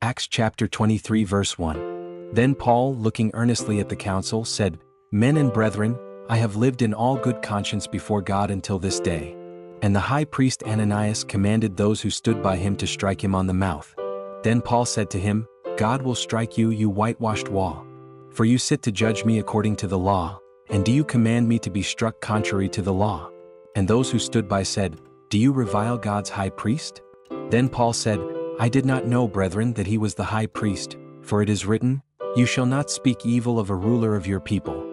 Acts chapter 23 verse 1. Then Paul, looking earnestly at the council, said, Men and brethren, I have lived in all good conscience before God until this day. And the high priest Ananias commanded those who stood by him to strike him on the mouth. Then Paul said to him, God will strike you, you whitewashed wall. For you sit to judge me according to the law, and do you command me to be struck contrary to the law? And those who stood by said, Do you revile God's high priest? Then Paul said, I did not know, brethren, that he was the high priest, for it is written, You shall not speak evil of a ruler of your people.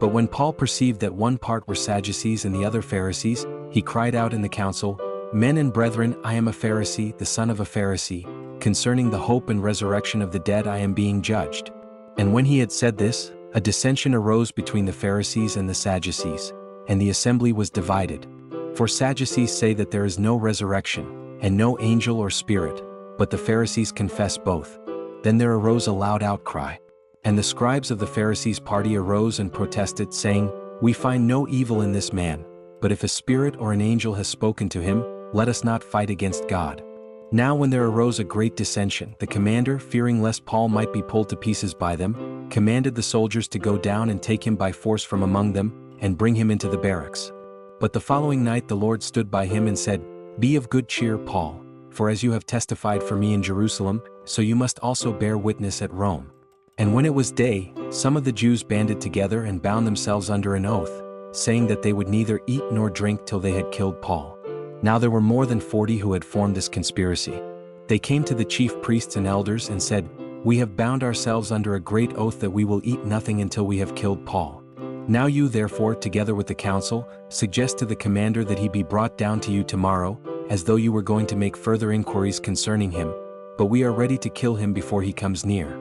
But when Paul perceived that one part were Sadducees and the other Pharisees, he cried out in the council, Men and brethren, I am a Pharisee, the son of a Pharisee. Concerning the hope and resurrection of the dead I am being judged. And when he had said this, a dissension arose between the Pharisees and the Sadducees, and the assembly was divided. For Sadducees say that there is no resurrection, and no angel or spirit, but the Pharisees confess both. Then there arose a loud outcry. And the scribes of the Pharisees' party arose and protested, saying, We find no evil in this man, but if a spirit or an angel has spoken to him, let us not fight against God. Now when there arose a great dissension, the commander, fearing lest Paul might be pulled to pieces by them, commanded the soldiers to go down and take him by force from among them, and bring him into the barracks. But the following night the Lord stood by him and said, Be of good cheer, Paul, for as you have testified for me in Jerusalem, so you must also bear witness at Rome. And when it was day, some of the Jews banded together and bound themselves under an oath, saying that they would neither eat nor drink till they had killed Paul. Now there were more than 40 who had formed this conspiracy. They came to the chief priests and elders and said, We have bound ourselves under a great oath that we will eat nothing until we have killed Paul. Now you therefore, together with the council, suggest to the commander that he be brought down to you tomorrow, as though you were going to make further inquiries concerning him, but we are ready to kill him before he comes near.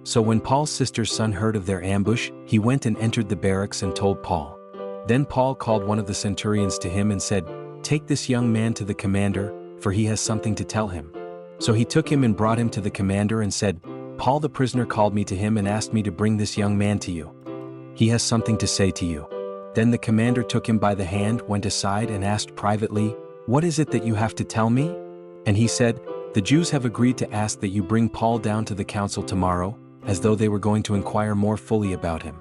So when Paul's sister's son heard of their ambush, he went and entered the barracks and told Paul. Then Paul called one of the centurions to him and said, Take this young man to the commander, for he has something to tell him. So he took him and brought him to the commander and said, Paul the prisoner called me to him and asked me to bring this young man to you. He has something to say to you. Then the commander took him by the hand, went aside and asked privately, What is it that you have to tell me? And he said, The Jews have agreed to ask that you bring Paul down to the council tomorrow, as though they were going to inquire more fully about him.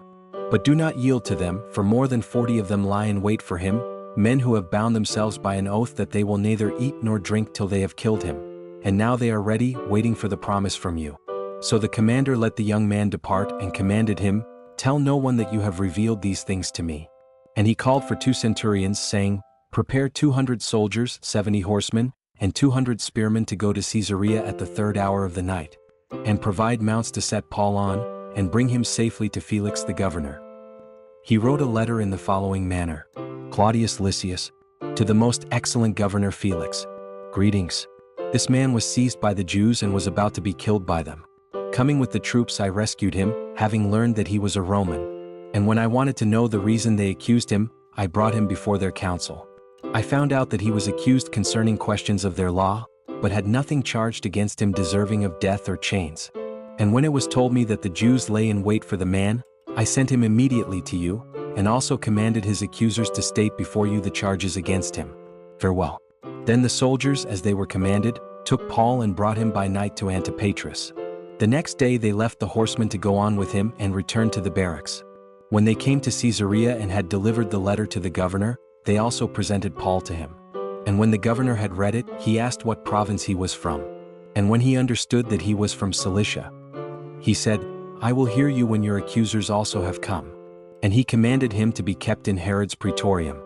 But do not yield to them, for more than 40 of them lie in wait for him, men who have bound themselves by an oath that they will neither eat nor drink till they have killed him. And now they are ready, waiting for the promise from you. So the commander let the young man depart and commanded him, Tell no one that you have revealed these things to me. And he called for 2 centurions, saying, Prepare 200 soldiers, 70 horsemen, and 200 spearmen to go to Caesarea at the 3rd hour of the night. And provide mounts to set Paul on, and bring him safely to Felix the governor. He wrote a letter in the following manner. Claudius Lysias, to the most excellent governor Felix, greetings. This man was seized by the Jews and was about to be killed by them. Coming with the troops I rescued him, having learned that he was a Roman. And when I wanted to know the reason they accused him, I brought him before their council. I found out that he was accused concerning questions of their law, but had nothing charged against him deserving of death or chains. And when it was told me that the Jews lay in wait for the man, I sent him immediately to you, and also commanded his accusers to state before you the charges against him. Farewell. Then the soldiers, as they were commanded, took Paul and brought him by night to Antipatris. The next day they left the horsemen to go on with him and returned to the barracks. When they came to Caesarea and had delivered the letter to the governor, they also presented Paul to him. And when the governor had read it, he asked what province he was from. And when he understood that he was from Cilicia, he said, I will hear you when your accusers also have come. And he commanded him to be kept in Herod's praetorium.